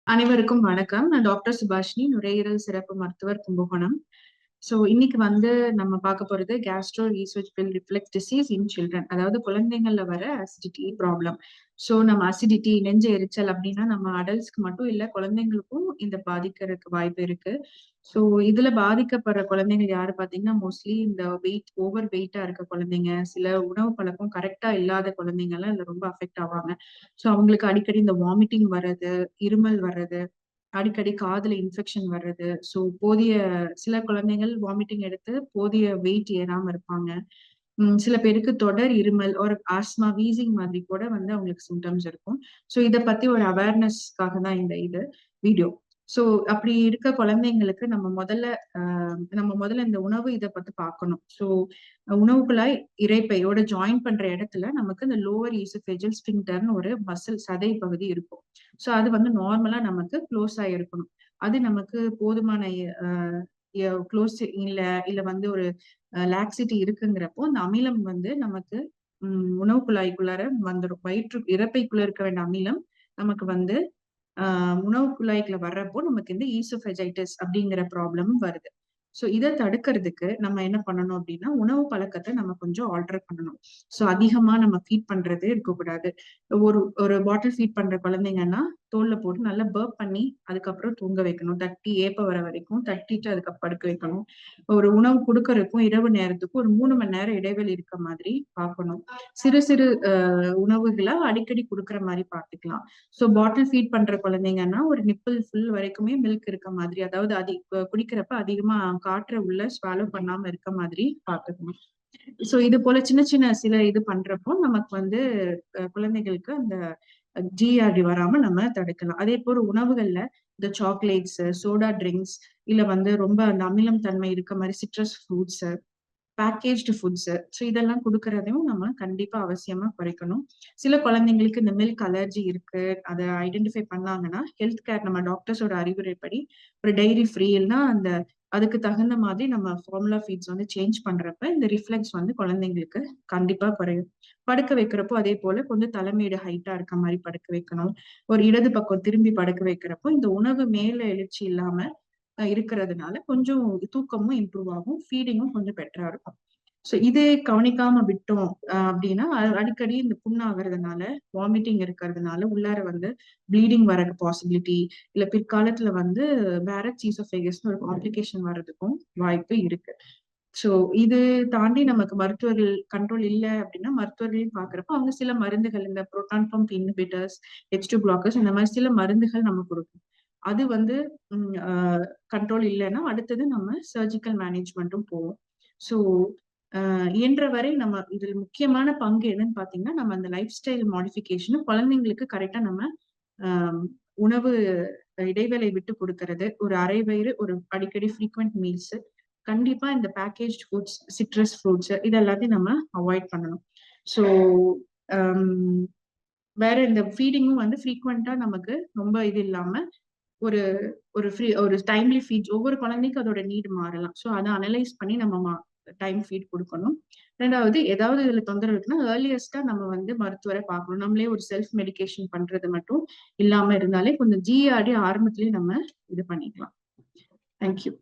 அனைவருக்கும் வணக்கம். நான் டாக்டர் சுபாஷினி, நுரையீரல் சிறப்பு மருத்துவர், கும்பகோணம். இன்னைக்கு நம்ம பார்க்க போறது கேஸ்ட்ரோ ஈசோஃபேஜியல் ரிஃப்ளெக்ஸ் டிசீஸ் இன் சில்ட்ரன். அதாவது குழந்தைங்கள்ல வர அசிடிட்டி ப்ராப்ளம். நம்ம அசிடிட்டி, நெஞ்சு எரிச்சல் அப்படின்னா நம்ம அடல்ட்ஸ்க்கு மட்டும் இல்ல, குழந்தைங்களுக்கும் இந்த பாதிக்கிறதுக்கு வாய்ப்பு இருக்கு. ஸோ இதுல பாதிக்கப்படுற குழந்தைகள் யாரு பார்த்தீங்கன்னா, மோஸ்ட்லி இந்த ஓவர் வெயிட்டா இருக்க குழந்தைங்க, சில உணவு பழக்கம் கரெக்டா இல்லாத குழந்தைங்க எல்லாம் இதுல ரொம்ப அஃபெக்ட் ஆவாங்க. அவங்களுக்கு அடிக்கடி இந்த வாமிட்டிங் வர்றது, இருமல் வர்றது, அடிக்கடி காதுல இன்ஃபெக்ஷன் வர்றது. சில குழந்தைகள் வாமிட்டிங் எடுத்து போதிய வெயிட் ஏறாம இருப்பாங்க. சில பேருக்கு தொடர் இருமல் ஒரு ஆஸ்மா, வீசிங் மாதிரி கூட அவங்களுக்கு சிம்டம்ஸ் இருக்கும். இத பத்தி ஒரு அவேர்னஸ்க்காக தான் இந்த வீடியோ. அப்படி இருக்க குழந்தைங்களுக்கு நம்ம முதல்ல இந்த உணவு இத பத்தி பார்க்கணும். உணவு குழாய் இரைப்பையோட ஜாயின் பண்ற இடத்துல நமக்கு இந்த லோவர் ஈசோஃபேஜியல் ஸ்பின்டர்னு ஒரு மசில் சதை பகுதி இருக்கும். அது நார்மலா நமக்கு க்ளோஸ் ஆயிருக்கணும். அது நமக்கு போதுமான க்ளோஸ் இல்ல இல்ல ஒரு லாக்ஸிட்டி இருக்குங்கிறப்போ அந்த அமிலம் நமக்கு உணவு குழாய்க்குள்ளார வந்துடும். இரைப்பைக்குள்ள இருக்க வேண்டிய அமிலம் நமக்கு உணவு குழாய்க்குள்ள வர்றப்போ நமக்கு இந்த ஈசோஃபேஜைட்டிஸ் அப்படிங்கிற ப்ராப்ளம் வருது. இதை தடுக்கிறதுக்கு நம்ம என்ன பண்ணணும் அப்படின்னா, உணவு பழக்கத்தை நம்ம கொஞ்சம் ஆல்டர் பண்ணணும். அதிகமா நம்ம ஃபீட் பண்றது இருக்கக்கூடாது. ஒரு ஒரு பாட்டில் ஃபீட் பண்ற குழந்தைங்கன்னா தோல்ல போட்டு நல்லா பர்ப் பண்ணி அதுக்கப்புறம் தூங்க வைக்கணும். தட்டி ஏப்ப வர வரைக்கும் தட்டிட்டு அதுக்கப்புறம் படுக்க வைக்கணும். ஒரு உணவு கொடுக்கறதுக்கும் இரவு நேரத்துக்கும் ஒரு 3 மணி நேரம் இடைவெளி இருக்க மாதிரி பார்க்கணும். சிறு சிறு உணவுகளை அடிக்கடி கொடுக்குற மாதிரி பார்த்துக்கலாம். பாட்டில் ஃபீட் பண்ற குழந்தைங்கன்னா ஒரு நிப்பிள் ஃபுல் வரைக்குமே மில்க் இருக்க மாதிரி, அதாவது குடிக்கிறப்ப அதிகமா காற்றை உள்ள ஸ்வாலோ பண்ணாம இருக்க மாதிரி பார்த்துக்கணும். இது போல சின்ன சின்ன சில இது பண்றப்போ நமக்கு குழந்தைகளுக்கு அந்த ஜிஆர்டி வராம நம்ம தடுக்கலாம். அதே போல உணவுகள்ல இந்த சாக்லேட்ஸ், சோடா ட்ரிங்க்ஸ், இல்ல ரொம்ப அந்த அமிலம் தன்மை இருக்க மாதிரி சிட்ரஸ் ஃப்ரூட்ஸ், பேக்கேஜ்டு ஃபுட்ஸ், இதெல்லாம் கொடுக்கறதையும் நம்ம கண்டிப்பா அவசியமா குறைக்கணும். சில குழந்தைங்களுக்கு இந்த மில்க் அலர்ஜி இருக்கு, அதை ஐடென்டிஃபை பண்ணாங்கன்னா ஹெல்த் கேர் நம்ம டாக்டர்ஸோட அறிவுரைப்படி ஒரு டைரி ஃப்ரீ இல்லைன்னா அதுக்கு தகுந்த மாதிரி நம்ம ஃபார்முலா ஃபீட்ஸ் சேஞ்ச் பண்றப்ப இந்த ரிஃப்ளெக்ஸ் குழந்தைங்களுக்கு கண்டிப்பா குறையும். படுக்க வைக்கிறப்போ அதே போல கொஞ்சம் தலைமையிட ஹைட்டா இருக்க மாதிரி படுக்க வைக்கணும். ஒரு இடது பக்கம் திரும்பி படுக்க வைக்கிறப்போ இந்த உணவு மேல எழுச்சி இல்லாம இருக்கிறதுனால கொஞ்சம் தூக்கமும் இம்ப்ரூவ் ஆகும், ஃபீடிங்கும் கொஞ்சம் பெட்டரா இருக்கும். இதே கவனிக்காம விட்டோம் அப்படின்னா அடிக்கடி இந்த புண்ணாகிறதுனால, வாமிட்டிங் இருக்கிறதுனால உள்ளார ப்ளீடிங் வரக்கு பாசிபிலிட்டி, இல்ல பிற்காலத்துல பேரட்ஸ் ஈசோஃபேகஸ்னு ஒரு காம்ப்ளிகேஷன் வர்றதுக்கும் வாய்ப்பு இருக்கு. இது தாண்டி நமக்கு மருத்துவர்கள் கண்ட்ரோல் இல்ல அப்படின்னா மருத்துவர்களையும் பாக்குறப்ப அவங்க சில மருந்துகள், இந்த proton pump inhibitors, H2 blockers, இந்த மாதிரி சில மருந்துகள் நம்ம கொடுக்கும். அது கண்ட்ரோல் இல்லைன்னா அடுத்தது நம்ம சர்ஜிக்கல் மேனேஜ்மெண்ட்டும் போவோம். ஸோ இயன்ற வரை நம்ம இதுல முக்கியமான பங்கு என்னன்னு பாத்தீங்கன்னா, நம்ம அந்த லைஃப் ஸ்டைல் மாடிஃபிகேஷன் குழந்தைங்களுக்கு கரெக்டா நம்ம ஆஹ் உணவு இடைவேளை விட்டு கொடுக்கறது, ஒரு அரை வயிறு, ஒரு அடிக்கடி ஃப்ரீக்வெண்ட் மீல்ஸ், கண்டிப்பா இந்த பேக்கேஜ் ஃபுட்ஸ், சிட்ரஸ் ஃப்ரூட்ஸ் இது எல்லாத்தையும் நம்ம அவாய்ட் பண்ணணும். ஸோ வேற இந்த ஃபீடிங்கும் ஃப்ரீக்வெண்டா நமக்கு ரொம்ப இது இல்லாம ஒரு ஒரு டைம்லி ஃபீட், ஒவ்வொரு குழந்தைக்கும் அதோட நீட் மாறலாம். அதை அனலைஸ் பண்ணி நம்ம டைம் ஃபீட் கொடுக்கணும். ரெண்டாவது, ஏதாவது இதுல தொந்தரவு இருக்குன்னா ஏர்லியஸ்டா நம்ம மருத்துவரை பார்க்கணும். நம்மளே ஒரு செல்ஃப் மெடிகேஷன் பண்றது மட்டும் இல்லாம இருந்தாலே கொஞ்சம் ஜிஆர்டி ஆரம்பத்திலேயே நம்ம இது பண்ணிக்கலாம். தேங்க்யூ.